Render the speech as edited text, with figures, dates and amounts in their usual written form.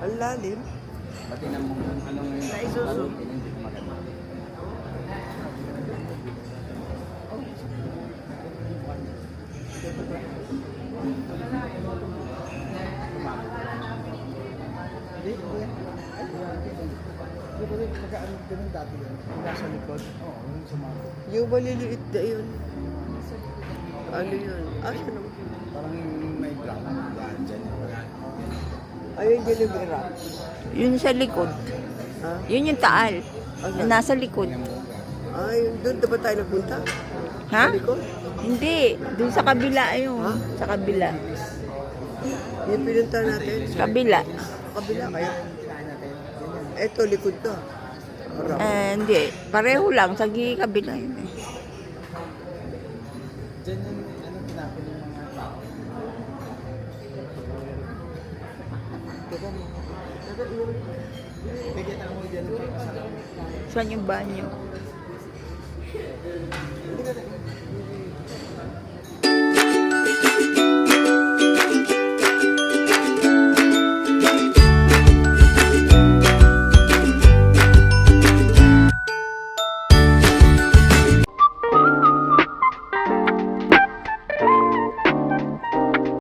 Ang lalim. Pati na mo ano ngayon. Naisuso. Hindi ko maganda. Hindi ko yan. Hindi ko rin nag-ano ganun dati yan. Yung nasa likod. Oo, yung sumagot. Yung maliliit na yun. Ano yun? Asa naman? Parang may ground. Yan, dyan. Ayun yung nag-wrap. Yun sa likod. Ha? Yun yung taal. Ano? Na nasa likod. Ay, doon dapat tayo nagpunta? Ha? Sa likod? Hindi. Doon sa kabila ayun. Ha? Sa kabila. Yung pinunta natin? Kabila. Kabila kaya? Eto, likod to. Harap. Hindi. Pareho lang. Sa kabila yun eh. Dyan yung ano tinapon yung mga tao. Bigyan na mo dyan. Saan yung banyo? Hindi ka